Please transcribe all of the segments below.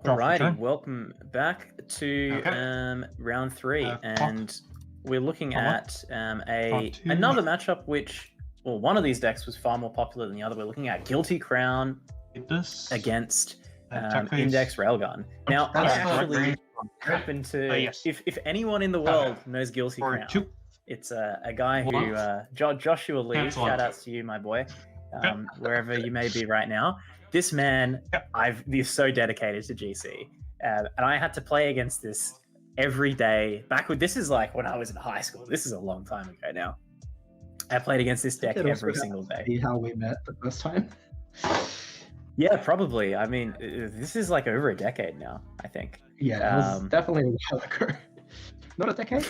Alrighty, welcome back to round 3, and we're looking at another matchup which, well, one of these decks was far more popular than the other. We're looking at Guilty Crown against Index Railgun. Now, I actually happen to, if anyone in the world knows Guilty Crown, it's a guy who, Joshua Lee, shout outs to you, my boy, wherever you may be right now. This man, he's so dedicated to GC, and I had to play against this every day. This is like when I was in high school. This is a long time ago now. I played against this deck every single day. See how we met the first time? Yeah, probably. I mean, this is like over a decade now, I think. Yeah, it was definitely a while ago. Not a decade?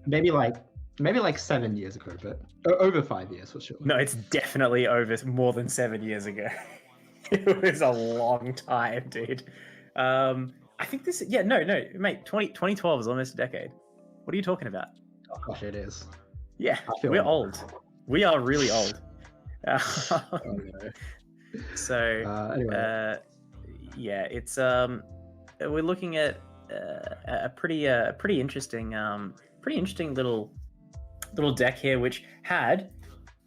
Maybe like 7 years ago, but over 5 years for sure. No, it's definitely over more than 7 years ago. It was a long time, dude. I think this... Yeah, no, mate. 2012 is almost a decade. What are you talking about? Oh, gosh, it is. Yeah, we're old. We are really old. So, anyway. yeah, it's... we're looking at a pretty interesting little deck here, which had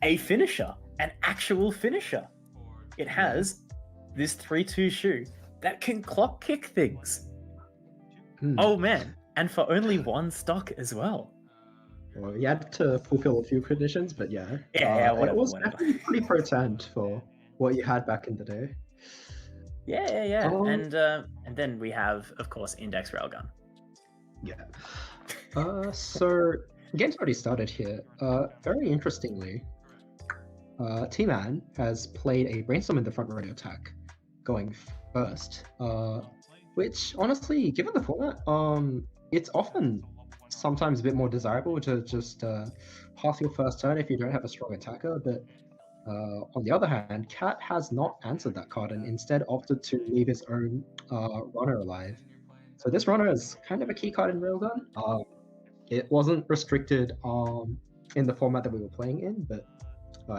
a finisher, an actual finisher. It has this 3/2 shoe that can clock kick things. Oh man, and for only 1 stock as well. Well, you had to fulfill a few conditions, but yeah. Whatever, it was actually pretty potent for what you had back in the day. Yeah. And then we have, of course, Index Railgun. Yeah. So the game's already started here. Very interestingly, T-Man has played a Brainstorm in the front row attack, going first. Which honestly, given the format, it's often sometimes a bit more desirable to just pass your first turn if you don't have a strong attacker. But on the other hand, Cat has not answered that card and instead opted to leave his own runner alive. So this runner is kind of a key card in Railgun. It wasn't restricted in the format that we were playing in, but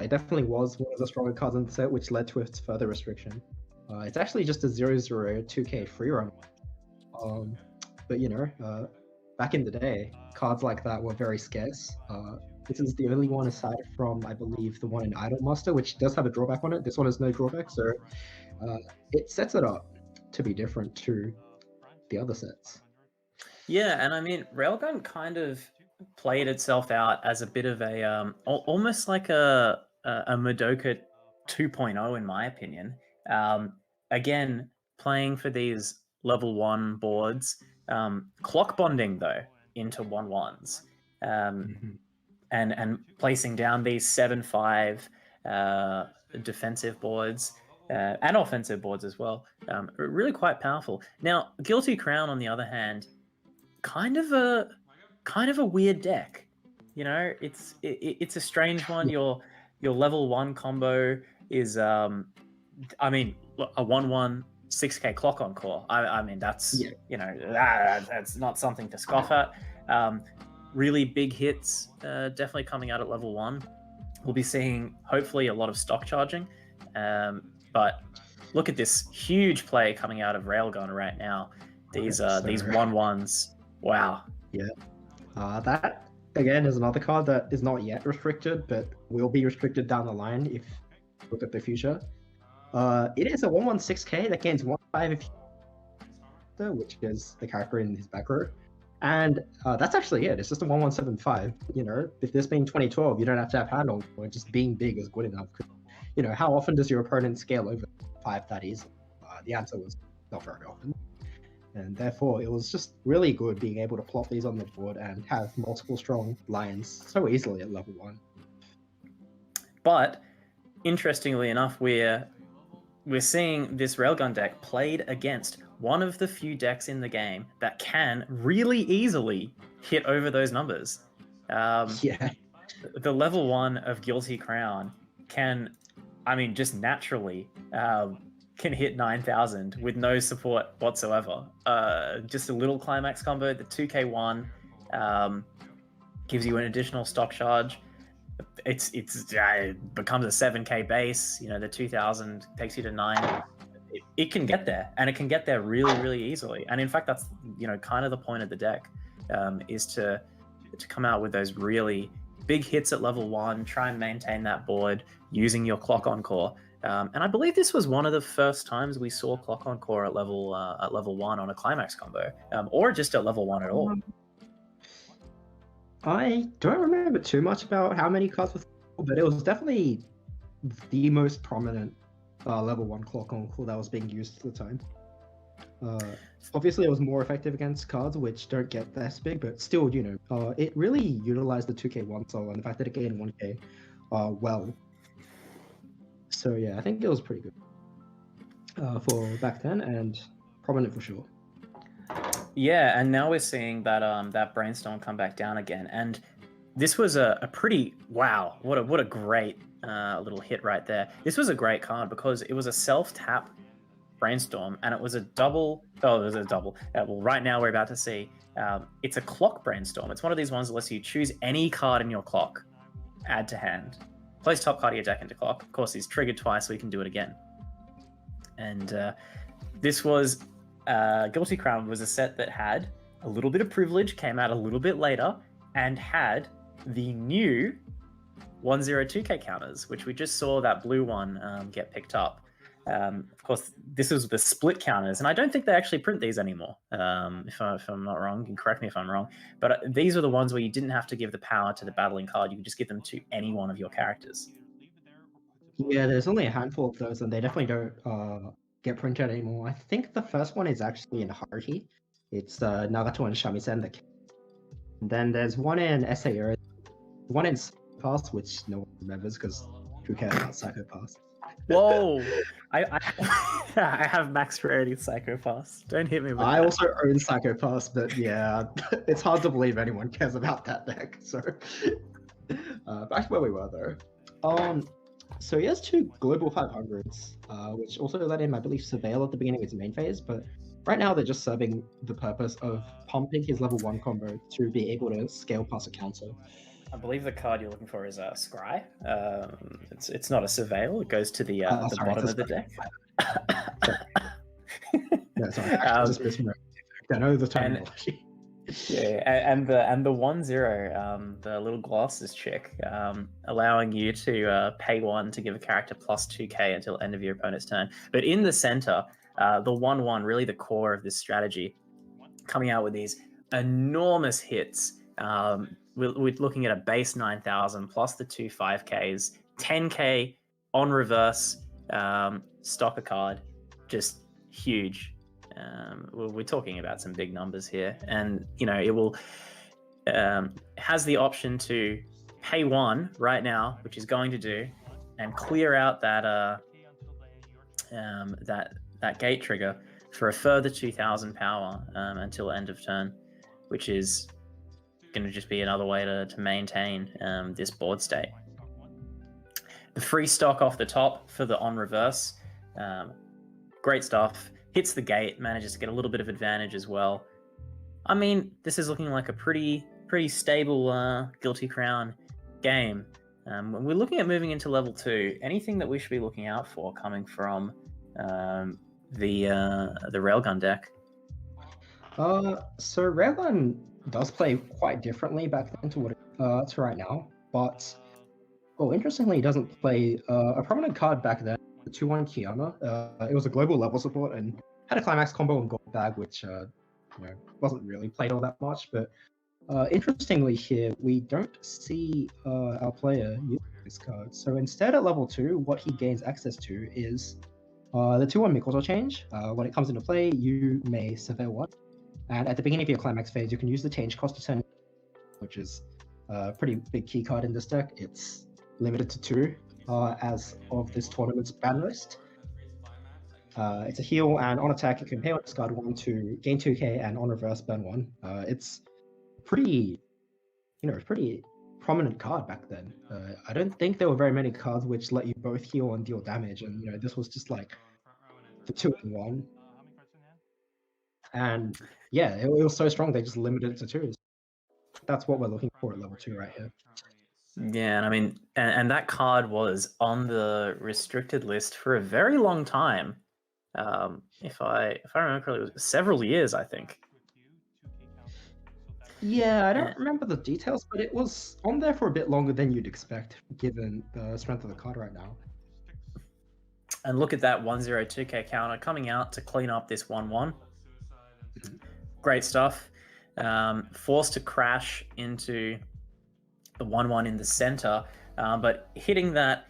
it definitely was one of the stronger cards in the set, which led to its further restriction. It's actually just a 0/0 2k free run. But you know, back in the day, cards like that were very scarce. This is the only one aside from, I believe, the one in Idolmaster, which does have a drawback on it. This one has no drawback, so it sets it up to be different to the other sets. Yeah, and I mean, Railgun kind of played itself out as a bit of a almost like a Madoka 2.0 in my opinion. Again, playing for these level 1 boards, clock bonding though into 1/1s, and placing down these 7/5 defensive boards and offensive boards as well. Really quite powerful. Now, Guilty Crown on the other hand, kind of a weird deck. You know, it's a strange one. Your level 1 combo is I mean, a 1/1 6k clock on core. I mean, that's you know, that's not something to scoff at. Really big hits, definitely coming out at level 1. We'll be seeing hopefully a lot of stock charging, but look at this huge play coming out of Railgun right now. These 1/1s. Wow. Yeah. That again is another card that is not yet restricted, but will be restricted down the line if you look at the future. It is a 1/1 6k that gains 1/5 if you, which is the character in his back row. And that's actually it. It's just a 1/1 7/5. You know, if this being 2012, you don't have to have handle, or just being big is good enough. You know, how often does your opponent scale over 5 that easily? The answer was not very often. And therefore, it was just really good being able to plot these on the board and have multiple strong lines so easily at level 1. But interestingly enough, we're seeing this Railgun deck played against one of the few decks in the game that can really easily hit over those numbers. Yeah. The level 1 of Guilty Crown can, I mean, just naturally can hit 9,000 with no support whatsoever. Just a little climax combo, the 2k1 gives you an additional stock charge. It becomes a 7k base. You know, the 2,000 takes you to 9. it can get there, and it can get there really, really easily. And in fact, that's kind of the point of the deck, is to come out with those really big hits at level 1, try and maintain that board using your Clock Encore. And I believe this was one of the first times we saw Clock Encore at level 1 on a Climax combo, or just at level 1 at all. I don't remember too much about how many cards were, but it was definitely the most prominent level 1 Clock Encore that was being used at the time. Obviously, it was more effective against cards which don't get this big, but still, it really utilized the 2k1 solo and the fact that it gained 1k well. So yeah, I think it was pretty good for back then, and prominent for sure. Yeah, and now we're seeing that Brainstorm come back down again, and this was a pretty wow! What a great little hit right there. This was a great card because it was a self-tap Brainstorm, and it was a double. Oh, it was a double. Well, right now we're about to see. It's a clock Brainstorm. It's one of these ones that lets you choose any card in your clock, add to hand, place top card of your deck into clock. Of course, he's triggered twice, so we can do it again. And this was Guilty Crown was a set that had a little bit of privilege, came out a little bit later, and had the new 102k counters, which we just saw that blue one get picked up. Of course, this is the split counters, and I don't think they actually print these anymore. If I'm not wrong, you can correct me if I'm wrong. But these are the ones where you didn't have to give the power to the battling card; you could just give them to any one of your characters. Yeah, there's only a handful of those, and they definitely don't get printed anymore. I think the first one is actually in Haruhi. It's Nagato and Shamisen. And then there's one in SAO, one in Psychopass, which no one remembers because who cares about Psychopass? Whoa! I have max rarity Psychopass. Don't hit me with that. I also own Psychopass, but yeah, it's hard to believe anyone cares about that deck. So back to where we were though. So he has 2 global 500s, which also let him, I believe, Surveil at the beginning of his main phase, but right now they're just serving the purpose of pumping his level 1 combo to be able to scale past a counter. I believe the card you're looking for is a Scry. It's not a Surveil. It goes to the bottom of the deck. No, sorry, I just misread. I know the terminology. Yeah, and the 1/0, the little glasses chick, allowing you to pay 1 to give a character plus 2k until end of your opponent's turn. But in the center, the 1/1, really the core of this strategy, coming out with these enormous hits. We're looking at a base 9,000 plus the 2 5ks, 10k on reverse, stock a card, just huge. We're talking about some big numbers here, and it will has the option to pay 1 right now, which is going to do, and clear out that that gate trigger for a further 2,000 power until end of turn, which is going to just be another way to maintain this board state. The free stock off the top for the on reverse, great stuff. Hits the gate, manages to get a little bit of advantage as well. I mean, this is looking like a pretty stable Guilty Crown game. We're looking at moving into level 2. Anything that we should be looking out for coming from the Railgun deck? So Railgun does play quite differently back then to what to right now, but interestingly, he doesn't play a prominent card back then. The 2/1 Kiana. It was a global level support and had a climax combo and gold bag, which wasn't really played all that much. But interestingly, here we don't see our player use this card. So instead, at level 2, what he gains access to is the 2/1 Mikoto change. When it comes into play, you may surveil 1, and at the beginning of your climax phase, you can use the change cost to turn, which is a pretty big key card in this deck. It's limited to 2. As of this tournament's ban list. It's a heal, and on attack, you can pay on discard 1 to gain 2k, and on reverse, burn 1. It's pretty, pretty prominent card back then. I don't think there were very many cards which let you both heal and deal damage, and this was just like the 2-in-1. And yeah, it was so strong they just limited it to 2. That's what we're looking for at level 2 right here. Yeah, and I mean, and that card was on the restricted list for a very long time. If I remember correctly, it was several years, I think. Yeah, I Uh, don't remember the details, but it was on there for a bit longer than you'd expect, given the strength of the card right now. And look at that 102k counter coming out to clean up this 1-1. Great stuff. Forced to crash into the 1-1 in the center, but hitting that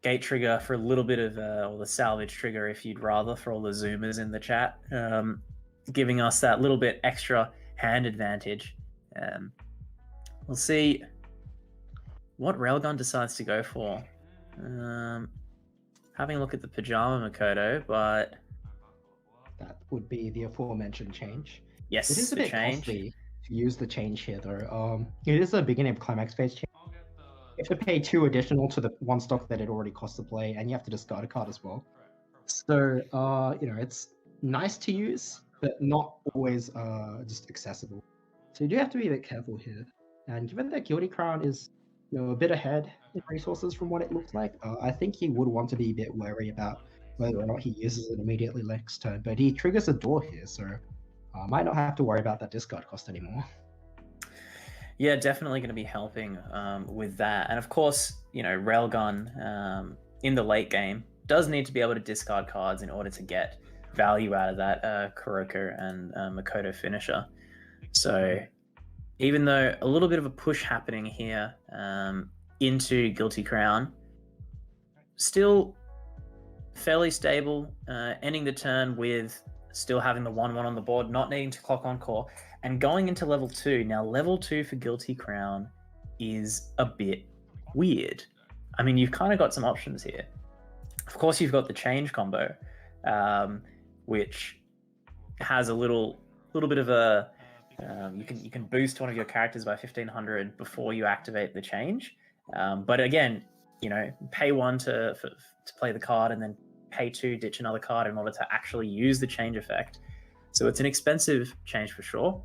gate trigger for a little bit of, or the salvage trigger if you'd rather, for all the zoomers in the chat, giving us that little bit extra hand advantage. We'll see what Railgun decides to go for. Having a look at the Pajama Makoto, but that would be the aforementioned change. Yes, it is a bit costly to use the change here, though. It is a beginning of climax phase change. You have to pay 2 additional to the 1 stock that it already costs to play, and you have to discard a card as well. So, it's nice to use, but not always just accessible. So you do have to be a bit careful here. And given that Guilty Crown is a bit ahead in resources from what it looks like, I think he would want to be a bit wary about whether or not he uses it immediately next turn. But he triggers a door here, so might not have to worry about that discard cost anymore. Yeah, definitely going to be helping with that. And of course, Railgun in the late game does need to be able to discard cards in order to get value out of that Kuroko and Makoto finisher. So even though a little bit of a push happening here into Guilty Crown, still fairly stable, ending the turn with still having the 1-1 on the board, not needing to clock encore, and going into level 2. Now, level 2 for Guilty Crown is a bit weird. I mean, you've kind of got some options here. Of course, you've got the change combo, which has a little bit of a you can boost one of your characters by 1500 before you activate the change. But again, pay 1 to play the card, and then pay 2, ditch another card in order to actually use the change effect. So it's an expensive change for sure,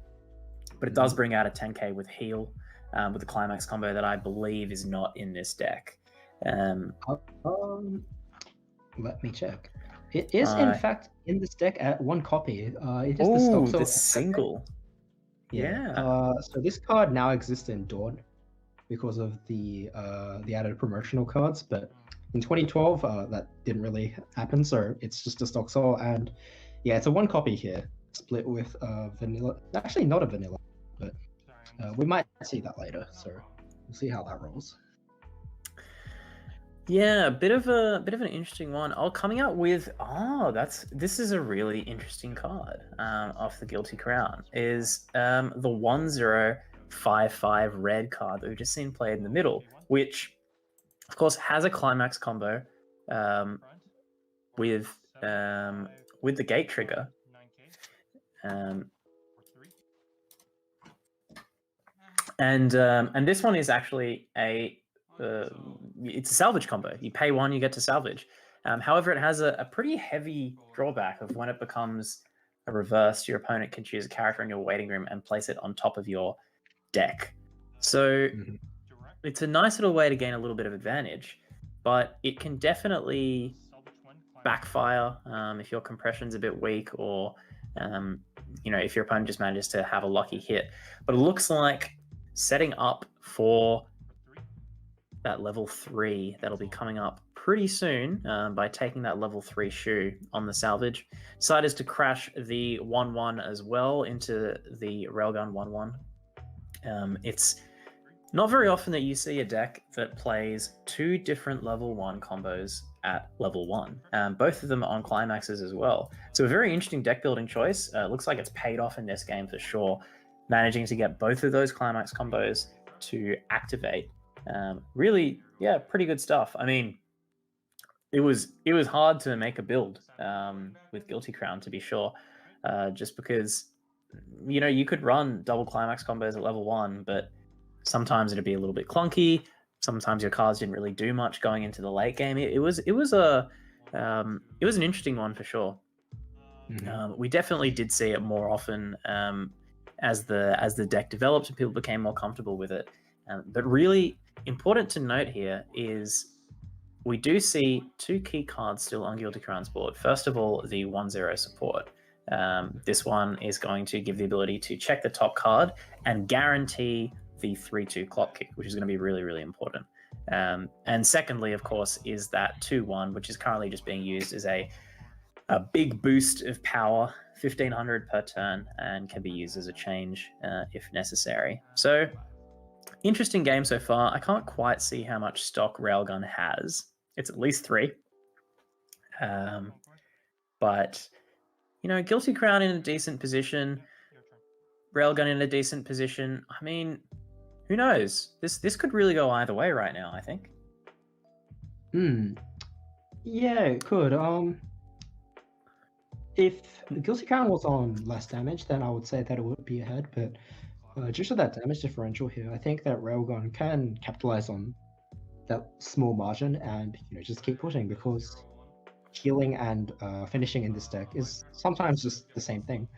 but it does bring out a 10k with heal, with the climax combo that I believe is not in this deck. Let me check. It is in fact in this deck at 1 copy. It is the stock. So the single. Yeah. So this card now exists in Dawn because of the added promotional cards, but in 2012 that didn't really happen. So it's just a stock soul, and yeah, it's a 1 copy here, split with vanilla. Actually, not a vanilla, but we might see that later. So we'll see how that rolls. Yeah, a bit of an interesting one. Coming out with this is a really interesting card off the Guilty Crown is the 1055 red card that we've just seen played in the middle, which of course has a climax combo with the gate trigger. And this one is actually it's a salvage combo. You pay 1, you get to salvage. However, it has a pretty heavy drawback of when it becomes a reverse, your opponent can choose a character in your waiting room and place it on top of your deck. So it's a nice little way to gain a little bit of advantage, but it can definitely backfire if your compression's a bit weak, or if your opponent just manages to have a lucky hit. But it looks like setting up for that level 3 that'll be coming up pretty soon by taking that level 3 shoe on the salvage. Side is to crash the 1-1 as well into the Railgun 1-1. It's not very often that you see a deck that plays 2 different level 1 combos at level 1. Both of them on climaxes as well. So a very interesting deck building choice. Looks like it's paid off in this game for sure, managing to get both of those climax combos to activate. Really, yeah, pretty good stuff. I mean, it was hard to make a build with Guilty Crown, to be sure, just because you could run double climax combos at level 1, but sometimes it'd be a little bit clunky. Sometimes your cards didn't really do much going into the late game. It was an interesting one for sure. We definitely did see it more often as the deck developed and people became more comfortable with it. But really important to note here is we do see two key cards still on Guilty Crown's board. First of all, the 1/0 support. This one is going to give the ability to check the top card and guarantee the 3/2 clock kick, which is going to be really, really important. And secondly, of course, is that 2/1, which is currently just being used as a big boost of power, 1500 per turn, and can be used as a change if necessary. So, interesting game so far. I can't quite see how much stock Railgun has. It's at least 3. But, Guilty Crown in a decent position, Railgun in a decent position. I mean, who knows? This could really go either way right now, I think. Yeah, it could. If Guilty Crown was on less damage, then I would say that it would be ahead, but due to that damage differential here, I think that Railgun can capitalize on that small margin and just keep pushing, because healing and finishing in this deck is sometimes just the same thing.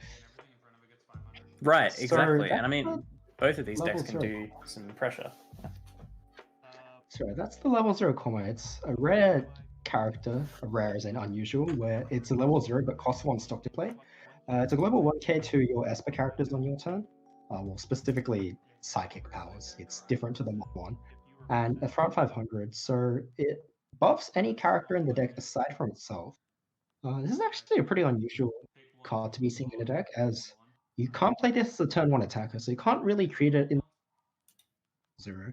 Right, So exactly. that's And I mean, the both of these level decks can 0. do some pressure. So that's the level 0 comma. It's a rare character, rare as in unusual, where it's a level 0 but costs 1 stock to play. It's a global 1k to your Esper characters on your turn. Well, specifically psychic powers. It's different to the mod one. And a front 500, so it buffs any character in the deck aside from itself. This is actually a pretty unusual card to be seen in a deck, as you can't play this as a turn 1 attacker, so you can't really treat it in 0.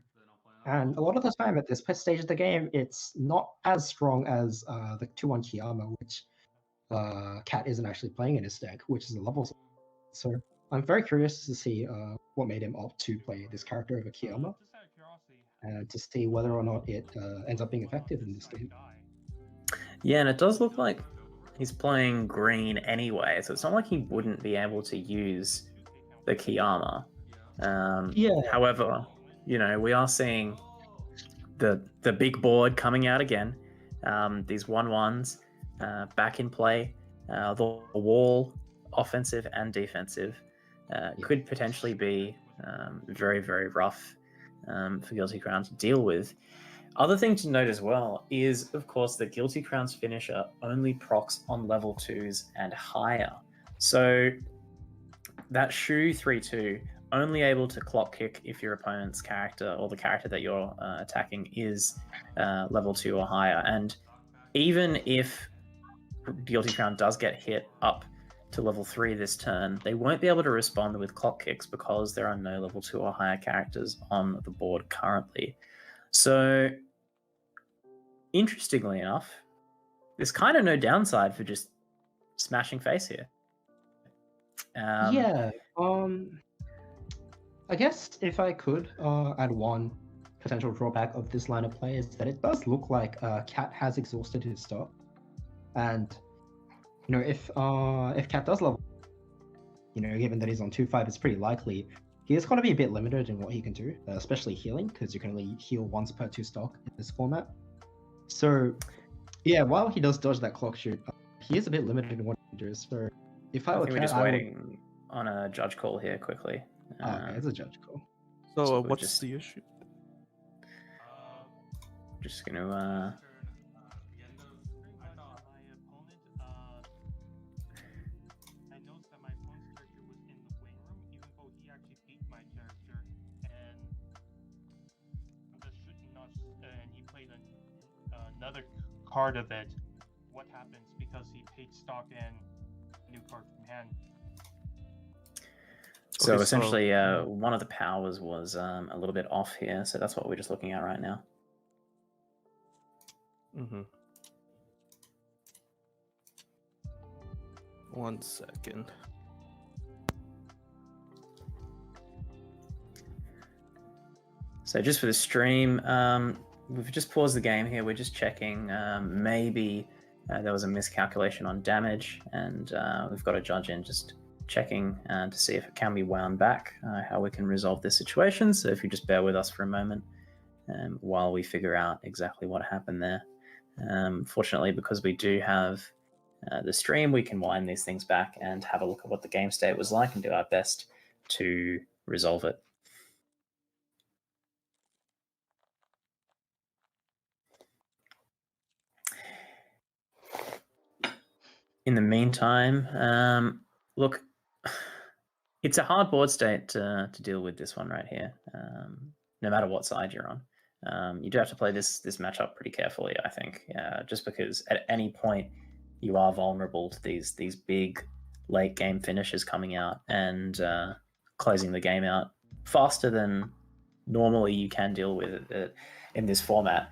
And a lot of the time at this stage of the game, it's not as strong as the 2/1 Kiyama, which Cat isn't actually playing in his deck, which is a level. So I'm very curious to see what made him opt to play this character over Kiyama, and to see whether or not it ends up being effective in this game. Yeah, and it does look like he's playing green anyway, so it's not like he wouldn't be able to use the Kiyama. However, we are seeing the big board coming out again. These 1/1s back in play. The wall, offensive and defensive, could potentially be very, very rough for Guilty Crown to deal with. Other thing to note as well is, of course, that Guilty Crown's finisher only procs on level 2s and higher. So that Shu 3/2, only able to clock kick if your opponent's character or the character that you're attacking is level 2 or higher. And even if Guilty Crown does get hit up to level 3 this turn, they won't be able to respond with clock kicks because there are no level 2 or higher characters on the board currently. So, interestingly enough, there's kind of no downside for just smashing face here. I guess if I could add one potential drawback of this line of play is that it does look like Cat has exhausted his stock, and if Cat does level, given that he's on 2/5, it's pretty likely he is going to be a bit limited in what he can do, especially healing, because you can only heal once per 2 stock in this format. So yeah, while he does dodge that clock shoot, he is a bit limited in what he can do. So if I were think we're just waiting on a judge call here quickly. Okay, it's a judge call. So what's the issue? Just gonna another card of it. What happens because he paid stock and new card from hand? So essentially, one of the powers was a little bit off here, so that's what we're just looking at right now. Mm-hmm. 1 second. So just for the stream, we've just paused the game here. We're just checking. Maybe there was a miscalculation on damage, and we've got a judge in just checking to see if it can be wound back, how we can resolve this situation. So if you just bear with us for a moment while we figure out exactly what happened there. Fortunately, because we do have the stream, we can wind these things back and have a look at what the game state was like and do our best to resolve it. in the meantime, look, it's a hard board state to deal with this one right here, no matter what side you're on. You do have to play this matchup pretty carefully, I think, just because at any point you are vulnerable to these big late game finishes coming out and closing the game out faster than normally you can deal with it in this format.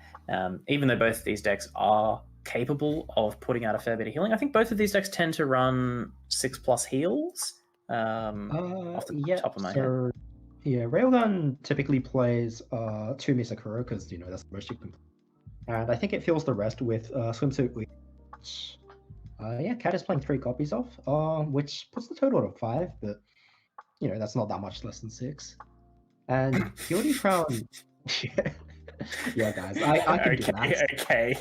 Even though both of these decks are capable of putting out a fair bit of healing, I think both of these decks tend to run 6+ heals. Off the top of my head. Yeah, Railgun typically plays 2 Misakura because that's the most you can play. And I think it fills the rest with Swimsuit, which Cat is playing 3 copies of, which puts the total at 5, but that's not that much less than 6. And Guilty Crown, yeah, guys, I can do that. Okay.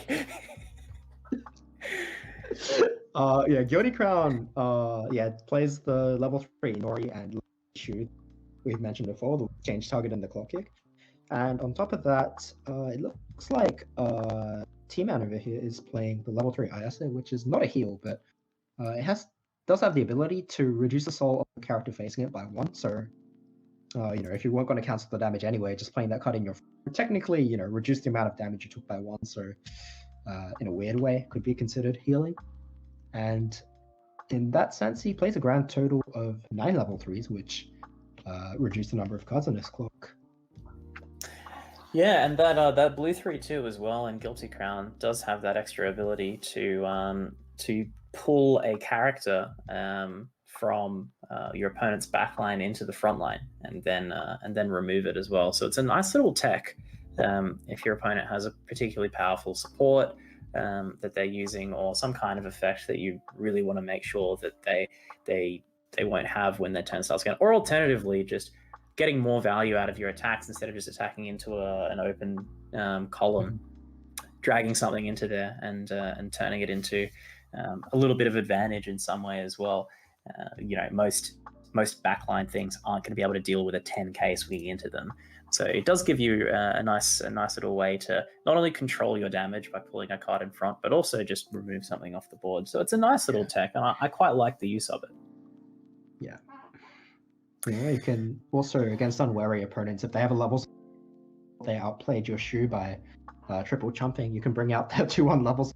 Guilty Crown, plays the level 3 Nori and Shu we've mentioned before, the change target and the clock kick. And on top of that, it looks like T-Man over here is playing the level 3 Ayase, which is not a heal, but it does have the ability to reduce the soul of the character facing it by 1. So, if you weren't going to cancel the damage anyway, just playing that card in your technically, reduce the amount of damage you took by 1. So, in a weird way, could be considered healing. And in that sense, he plays a grand total of 9 level 3s, which reduce the number of cards on his clock. Yeah, and that blue 3/2 as well, and Guilty Crown does have that extra ability to pull a character from your opponent's backline into the front line, and then remove it as well. So it's a nice little tech if your opponent has a particularly powerful support that they're using, or some kind of effect that you really want to make sure that they won't have when their turn starts again, or alternatively just getting more value out of your attacks instead of just attacking into an open column, dragging something into there and turning it into a little bit of advantage in some way as well. Most backline things aren't going to be able to deal with a 10k swinging into them, so it does give you a nice little way to not only control your damage by pulling a card in front, but also just remove something off the board. So it's a nice little tech, and I quite like the use of it. Yeah. You can also, against unwary opponents, if they have a level, they outplayed your Shu by triple chumping, you can bring out their 2/1 levels.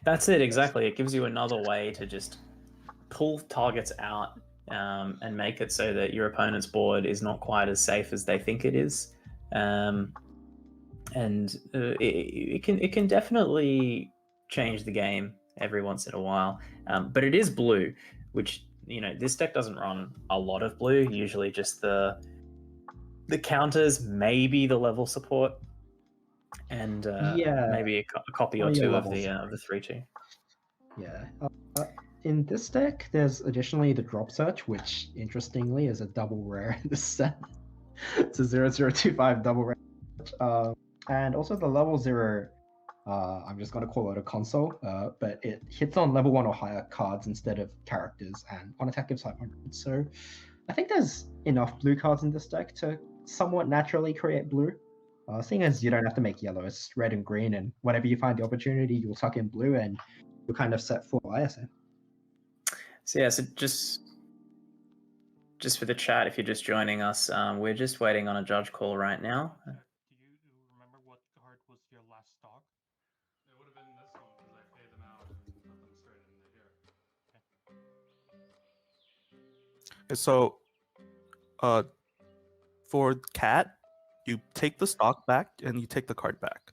That's it, exactly. It gives you another way to just pull targets out and make it so that your opponent's board is not quite as safe as they think it is. It can definitely change the game every once in a while. But it is blue, which this deck doesn't run a lot of blue. Usually just the counters, maybe the level support, and maybe a copy or two of the 3/2. Yeah. In this deck, there's additionally the drop search, which interestingly is a double rare in this set. It's a 0025 double rare. And also the level 0, I'm just going to call it a console, but it hits on level 1 or higher cards instead of characters, and on attack gives 500. So I think there's enough blue cards in this deck to somewhat naturally create blue. Seeing as you don't have to make yellow, it's red and green, and whenever you find the opportunity, you'll tuck in blue, and you're kind of set for ISA. So just for the chat, if you're just joining us, we're just waiting on a judge call right now. Do you remember what card was your last stock? It would have been this one because I paid them out and put them straight into here. So, for Cat, you take the stock back and you take the card back.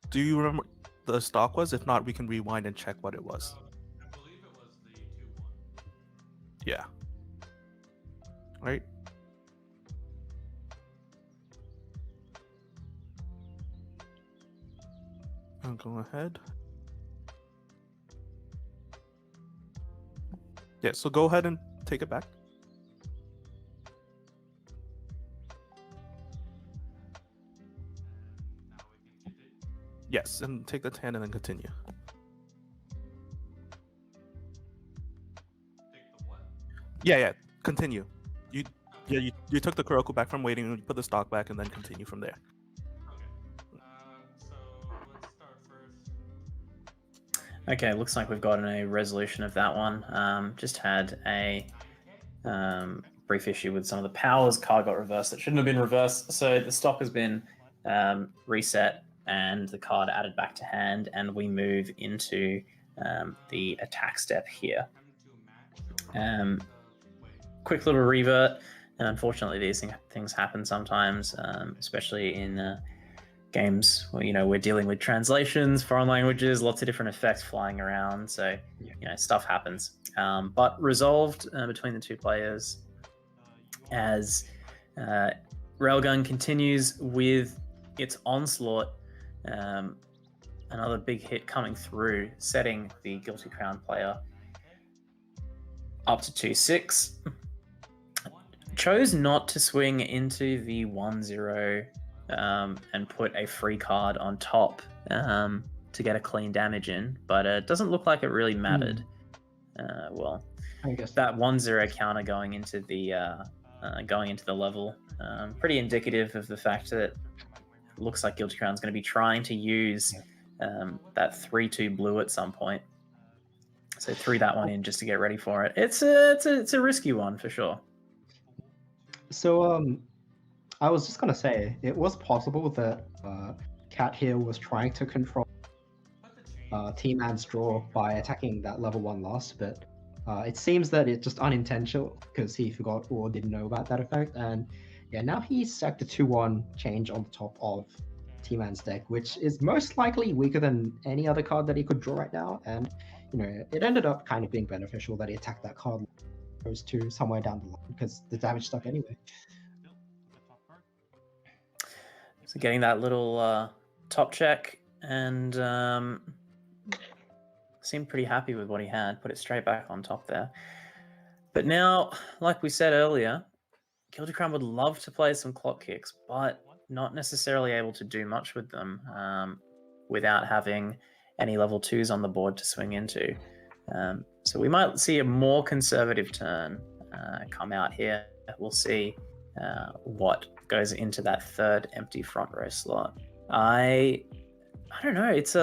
Do you remember what the stock was? If not, we can rewind and check what it was. I believe it was the 2/1. Yeah. Right? I'll go ahead. Yeah, so go ahead and take it back. Now we can continue. Yes, and take the 10 and then continue. Take the what? Yeah, continue. You took the Kuroko back from waiting, and you put the stock back, and then continue from there. Okay. So let's start first. Okay, looks like we've gotten a resolution of that one. Just had a brief issue with some of the powers. Card got reversed. It shouldn't have been reversed. So the stock has been reset and the card added back to hand, and we move into the attack step here. Quick little revert, and unfortunately these things happen sometimes, especially in games where we're dealing with translations, foreign languages, lots of different effects flying around, so stuff happens, but resolved between the two players as Railgun continues with its onslaught. Another big hit coming through, setting the Guilty Crown player up to 2-6. Chose not to swing into the 1-0 and put a free card on top to get a clean damage in, but it doesn't look like it really mattered. Well, I guess that 1-0 counter going into the level, pretty indicative of the fact that it looks like Guilty Crown's going to be trying to use that 3-2 blue at some point. So threw that one in just to get ready for it. It's a risky one for sure. So I was just gonna say it was possible that Cat here was trying to control Team Man's draw by attacking that level 1 last, but it seems that it's just unintentional because he forgot or didn't know about that effect, and yeah, now he's sacked a 2-1 change on the top of Team Man's deck, which is most likely weaker than any other card that he could draw right now, and it ended up kind of being beneficial that he attacked that card goes to somewhere down the line because the damage stuck anyway. So getting that little top check, and seemed pretty happy with what he had. Put it straight back on top there. But now, like we said earlier, Guilty Crown would love to play some clock kicks, but not necessarily able to do much with them without having any level 2s on the board to swing into. So we might see a more conservative turn come out here. We'll see what goes into that third empty front row slot. I don't know. It's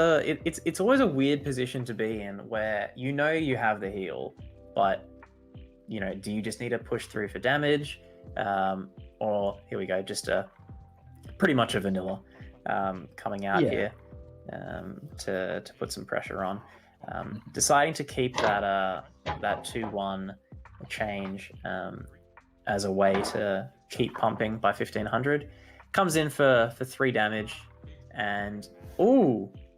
always a weird position to be in where you have the heal, but do you just need to push through for damage, or here we go, just pretty much a vanilla coming out here to put some pressure on. Deciding to keep that 2-1 change as a way to keep pumping by 1500, comes in for 3 damage, and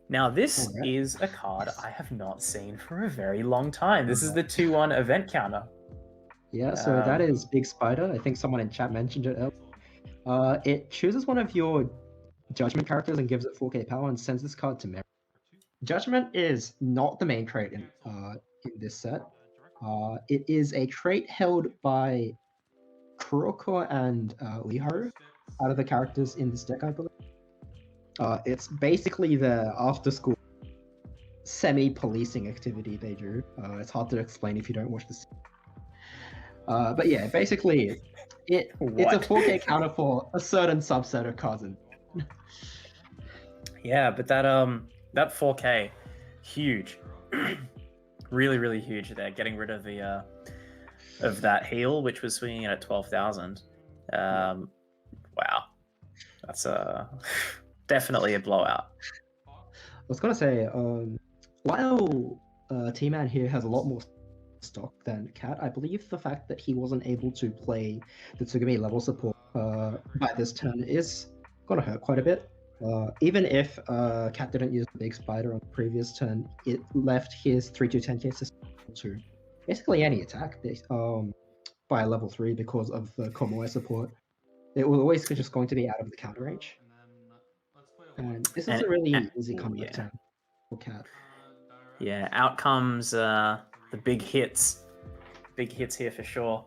now this is a card I have not seen for a very long time. This is the 2-1 event counter. Yeah, so that is Big Spider. I think someone in chat mentioned it earlier. It chooses one of your Judgment characters and gives it 4k power and sends this card to memory. Judgment is not the main trait in this set. It is a trait held by Kuroko and Liharu out of the characters in this deck, I believe. It's basically the after-school semi-policing activity they do. It's hard to explain if you don't watch this. But yeah, basically, it's a 4k counter for a certain subset of cards. Yeah, but that 4k, huge, really, really huge there. Getting rid of the of that heal, which was swinging at 12,000. Wow, that's definitely a blowout. I was gonna say, while T-Man here has a lot more stock than Cat, I believe the fact that he wasn't able to play the Tsugumi level support by this turn is gonna hurt quite a bit. Even if Cat didn't use the Big Spider on the previous turn, it left his 3-10k system to basically any attack by level 3 because of the Komoe support. It was always just going to be out of the counter range. And this is a really easy comeback turn for Cat. Yeah, out comes the big hits. Big hits here for sure.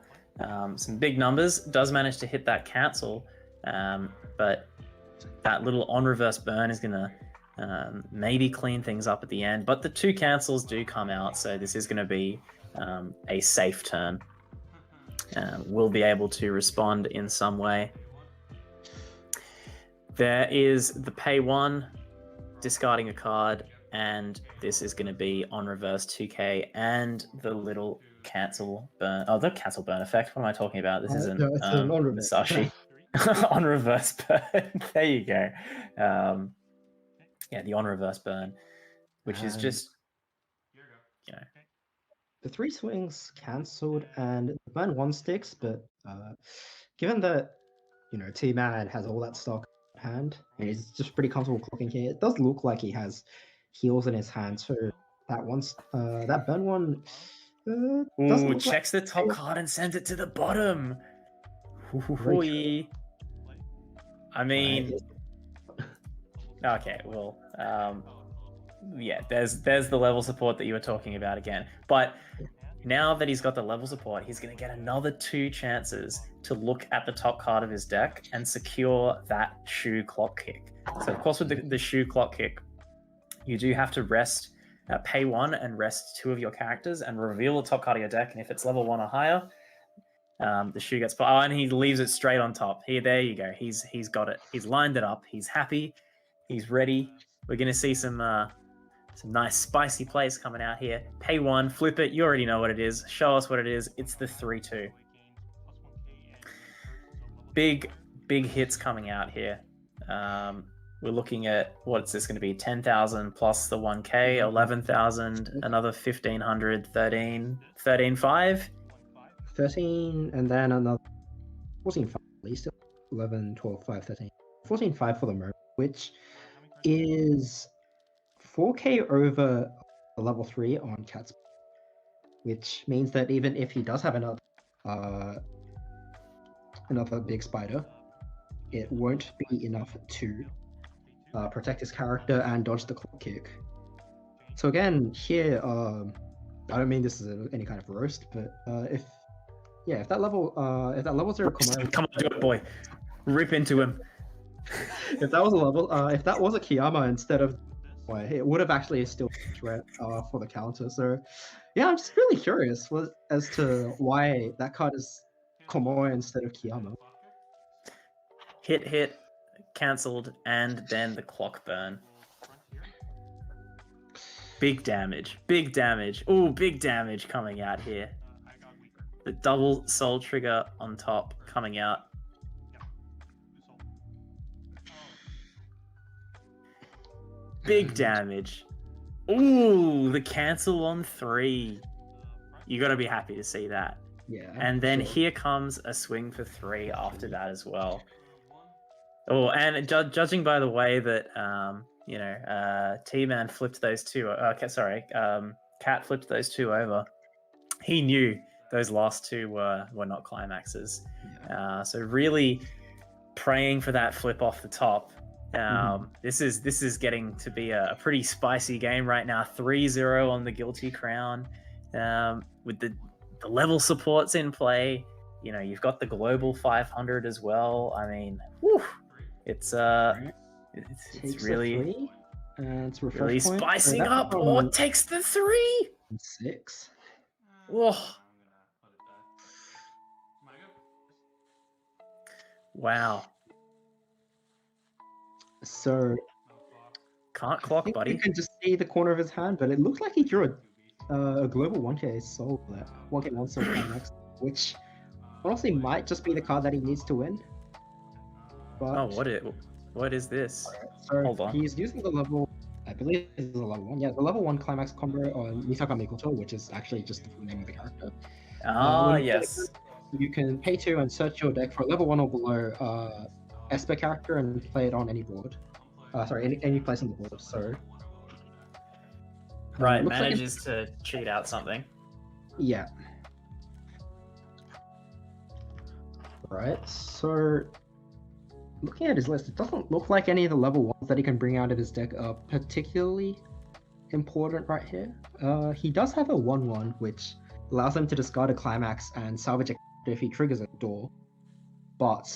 Some big numbers. Does manage to hit that cancel, but that little on reverse burn is going to maybe clean things up at the end. But the 2 cancels do come out, so this is going to be a safe turn. We'll be able to respond in some way. There is the pay 1, discarding a card, and this is going to be on reverse 2K and the little cancel burn. Oh, the cancel burn effect. What am I talking about? This isn't no, it's an on-reverse. Musashi. On reverse burn. There you go. Yeah, the on reverse burn, which is just, you know. The 3 swings cancelled and the burn 1 sticks, but given that, you know, T-Man has all that stock at hand and he's just pretty comfortable clocking here, it does look like he has heals in his hands for that one. That burn 1 doesn't Ooh, look checks the top card and sends it to the bottom. Hoo-hoo-hoo-y. I mean, okay, well, yeah, there's the level support that you were talking about again. But now that he's got the level support, he's going to get another 2 chances to look at the top card of his deck and secure that shoe clock kick. So, of course, with the shoe clock kick, you do have to rest, pay 1 and rest 2 of your characters and reveal the top card of your deck. And if it's level 1 or higher, the shoe gets put. Oh, and he leaves it straight on top. Here, there you go. He's got it. He's lined it up. He's happy. He's ready. We're going to see some nice spicy plays coming out here. Pay 1, flip it. You already know what it is. Show us what it is. It's the 3-2. Big hits coming out here. We're looking at, what's this going to be? 10,000 plus the 1K, 11,000, another 1,500, 13,5. 13 and then another 14.5 at least. 11, 12, 5, 13. 14.5 for the moment, which is 4K over the level 3 on Cat's, which means that even if he does have another big spider, it won't be enough to protect his character and dodge the clock kick. So again, here, I don't mean this is any kind of roast, but if that level 0 Komodo, Come on, do it, boy. Rip into him. if that was a level, if that was a Kiyama instead of, it would have actually still been a threat for the counter. So yeah, I'm just really curious as to why that card is Komoe instead of Kiyama. Hit, cancelled, and then the clock burn. Big damage. Ooh, big damage coming out here. The double soul trigger on top coming out. Big damage. Ooh, the cancel on 3. You got to be happy to see that. Yeah. And then sure. here comes a swing for 3 after that as well. Oh, and judging by the way that T-Man flipped those 2. Cat flipped those 2 over. He knew those last 2 were not climaxes. Yeah. So really praying for that flip off the top. This is getting to be a pretty spicy game right now. 3-0 on the Guilty Crown, with the level supports in play. You know, you've got the global 500 as well. I mean, whew, it's really it's really spicing up. Oh, takes the 3. 6. Whoa. Wow. So Can't clock, buddy. You can just see the corner of his hand, but it looked like he drew a global 1K soul, 1K1 soul climax, which honestly might just be the card that he needs to win. But, oh, what is this? So Hold on. He's using the level, I believe this is a level 1. Yeah, the level 1 climax combo on Misaka Mikoto, which is actually just the full name of the character. Yes. You can pay 2 and search your deck for a level 1 or below Esper character and play it on any board. Any place on the board. So right, manages to cheat out something. Yeah. Right, so looking at his list, it doesn't look like any of the level 1s that he can bring out of his deck are particularly important right here. He does have a 1/1, which allows him to discard a climax and salvage a character if he triggers a door, but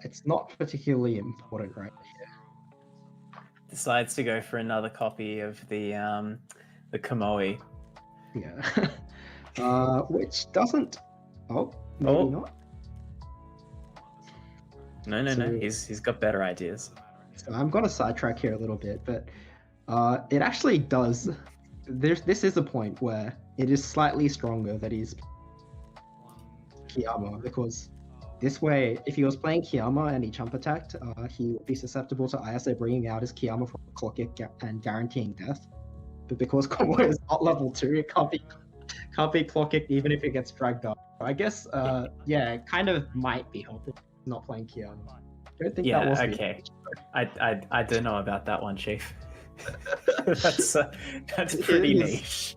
it's not particularly important right here. Decides to go for another copy of the Komoe. Yeah. Which doesn't... Oh, maybe not. No. He's got better ideas. So I'm going to sidetrack here a little bit, but It actually does. This is a point where it is slightly stronger that he's Kiyama, because this way, if he was playing Kiyama and he jump attacked, he would be susceptible to ISA bringing out his Kiyama from clock it and guaranteeing death. But because combo is not level 2, it can't be clock it even if it gets dragged up. I guess, yeah, it kind of might be helpful not playing Kiyama. I don't think that was the okay. I don't know about that one, Chief. that's pretty niche.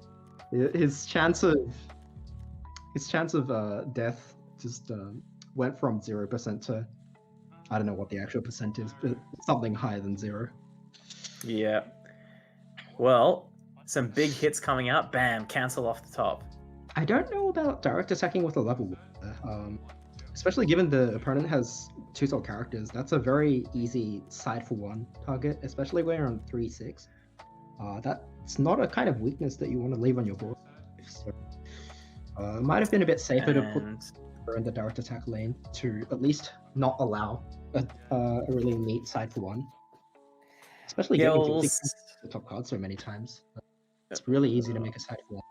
His chance of death just went from 0% to, I don't know what the actual percent is, but something higher than 0. Yeah. Well, some big hits coming up. Bam, cancel off the top. I don't know about direct attacking with a level 1, especially given the opponent has 2 top characters. That's a very easy side for 1 target, especially when you're on 3-6. That's not a kind of weakness that you want to leave on your board. So, it might have been a bit safer to put her in the direct attack lane to at least not allow a really neat side for 1. Especially given the top card so many times. It's really easy to make a side for 1.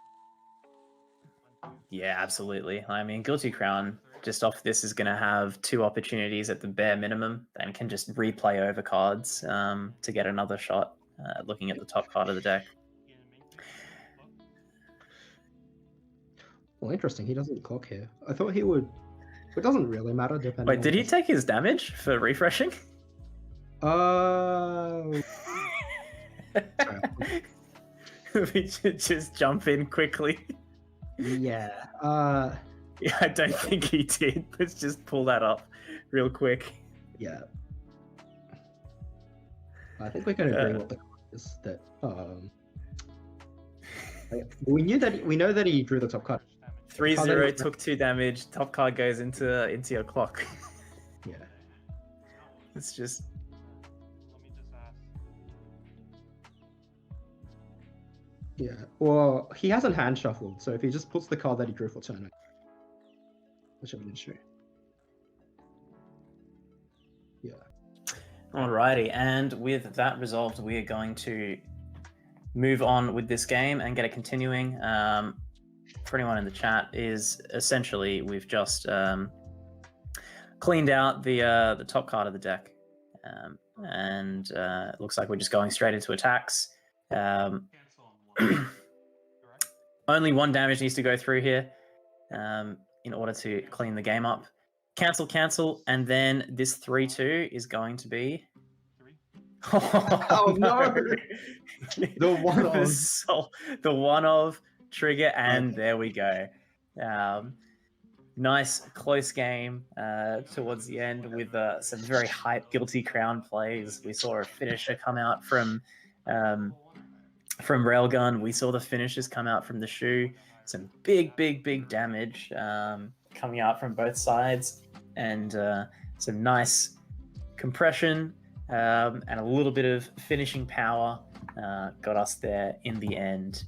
Yeah, absolutely. I mean, Guilty Crown just off this is going to have 2 opportunities at the bare minimum and can just replay over cards to get another shot looking at the top card of the deck. Well, interesting. He doesn't clock here. I thought he would. It doesn't really matter depending. Wait, did he take his damage for refreshing? We should just jump in quickly. Yeah. Yeah, I don't think he did. Let's just pull that up real quick. Yeah. I think we can agree what the card is that. We know that he drew the top card. 3-0 took 2 damage. Top card goes into your clock. Yeah. It's just. Let me just ask. Yeah. Well, he hasn't hand shuffled, so if he just puts the card that he drew for turn, which I'm not sure. Yeah. Alrighty, and with that resolved, we are going to move on with this game and get it continuing. For anyone in the chat, is essentially we've just cleaned out the top card of the deck, and it looks like we're just going straight into attacks. Only 1 damage needs to go through here in order to clean the game up. Cancel, and then this 3-2 is going to be. Oh no! The one of the one of trigger, and there we go. Nice close game towards the end with some very hype Guilty Crown plays. We saw a finisher come out from Railgun. We saw the finishers come out from the shoe. Some big damage coming out from both sides, and some nice compression and a little bit of finishing power got us there in the end.